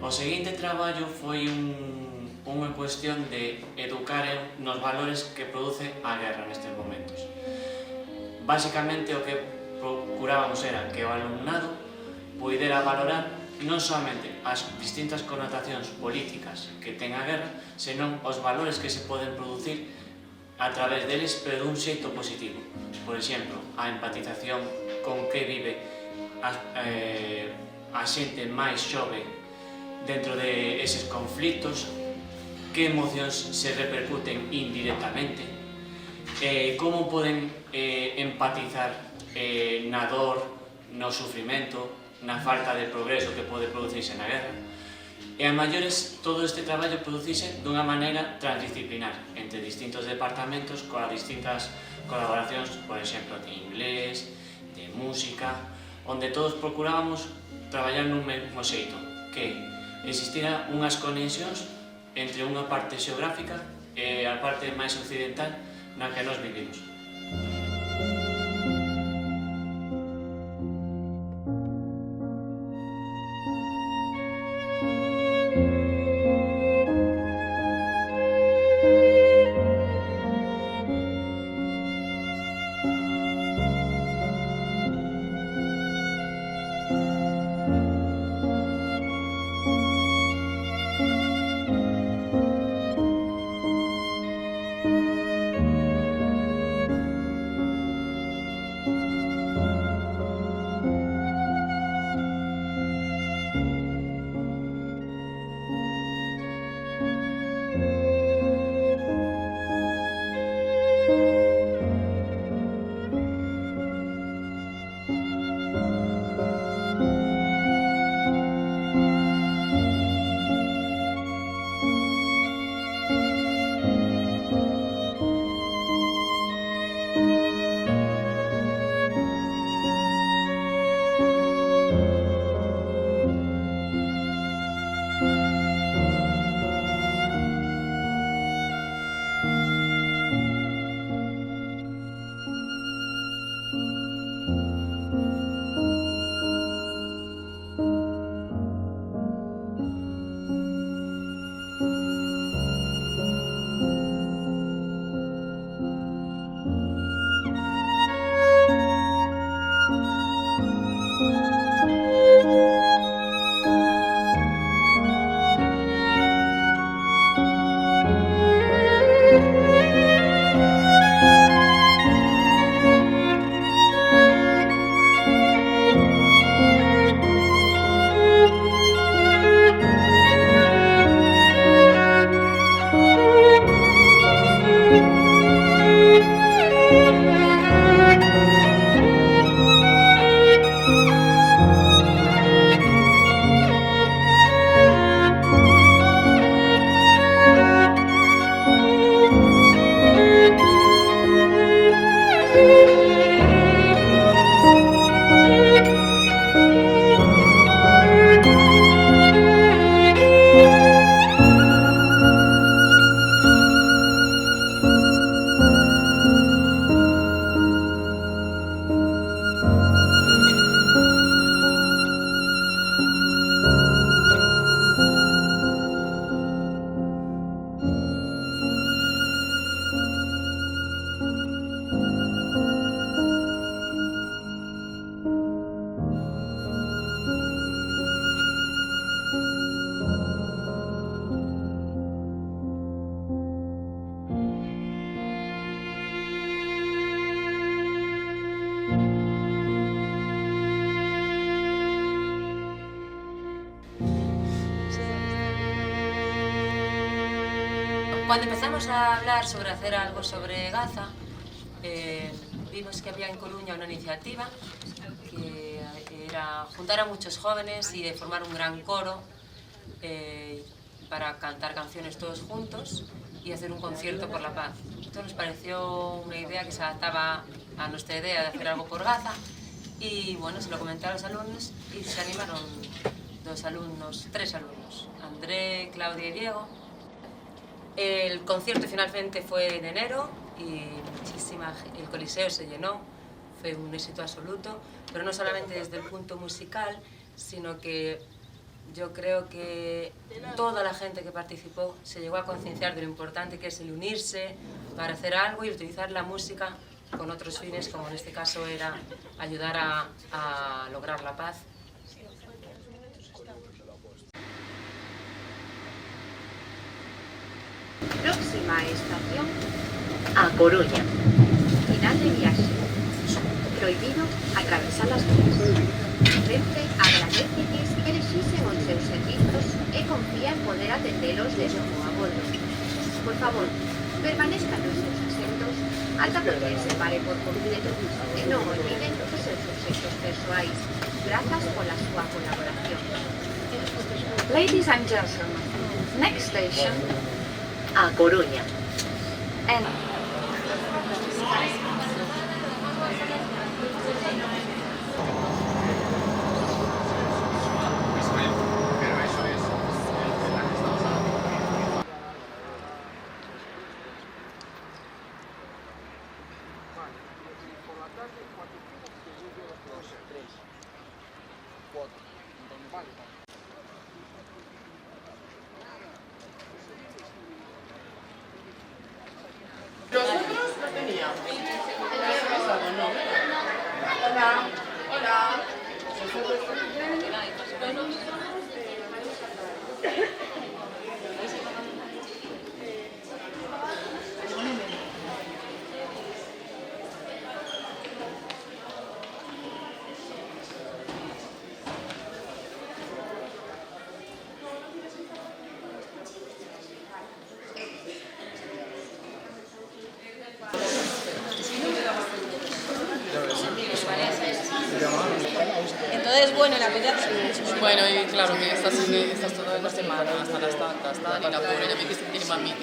O seguinte traballo foi unha cuestión de educar nos valores que produce a guerra nestes momentos. Básicamente o que procurábamos era que o alumnado poidera valorar non somente as distintas connotacións políticas que ten a guerra, senón os valores que se poden producir a través deles, pero dun xeito positivo. Por exemplo, a empatización con que vive a xente máis xove dentro de eses conflitos, que emocións se repercuten indirectamente, como poden empatizar na dor, no sufrimento, na falta de progreso que pode producirse na guerra. E a maiores, todo este traballo producirse dunha maneira transdisciplinar entre distintos departamentos, coas distintas colaboracións, por exemplo, de inglés, de música, onde todos procurábamos traballar nun mesmo xeito, que existira unhas conexións entre unha parte xeográfica e a parte máis occidental na que nós vivimos. Cuando empezamos a hablar sobre hacer algo sobre Gaza, vimos que había en Coruña una iniciativa que era juntar a muchos jóvenes y formar un gran coro para cantar canciones todos juntos y hacer un concierto por la paz. Esto nos pareció una idea que se adaptaba a nuestra idea de hacer algo por Gaza y bueno, se lo comenté a los alumnos y se animaron tres alumnos, André, Claudia y Diego. El concierto finalmente fue en enero y el Coliseo se llenó, fue un éxito absoluto, pero no solamente desde el punto musical, sino que yo creo que toda la gente que participó se llegó a concienciar de lo importante que es el unirse para hacer algo y utilizar la música con otros fines, como en este caso era ayudar a lograr la paz. Próxima estación, A Coruña. final de viaxe. Prohibido atravesar as vías. Renfe agradece que elexisen os seus servizos e confía en poder atendelos desde o a bordo. Por favor, permanezcan nos seus asentos ata que se pare por completo e non olviden os seus obxectos persoais. Grazas pola súa colaboración. Ladies and gentlemen, next station, A Coruña. and Nosotros lo teníamos. Hola, hola. Entonces, bueno, la verdad Bueno, y claro, que estás toda la semana hasta las tantas, tal, y la pobre, ya me quise tiene mami.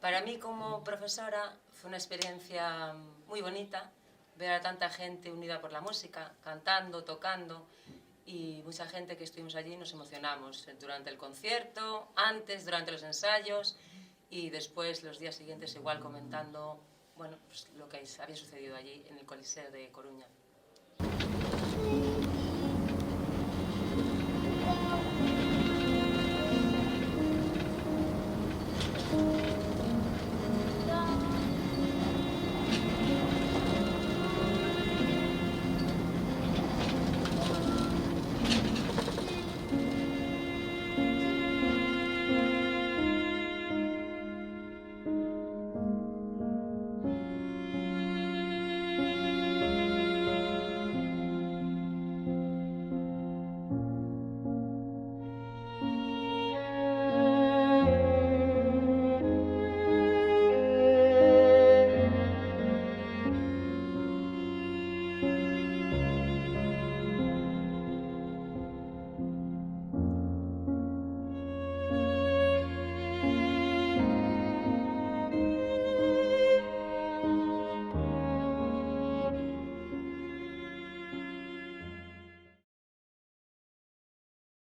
Para mí como profesora fue una experiencia muy bonita ver a tanta gente unida por la música, cantando, tocando, y mucha gente que estuvimos allí nos emocionamos durante el concierto, antes, durante los ensayos y después los días siguientes igual comentando, bueno, pues lo que había sucedido allí en el Coliseo de Coruña.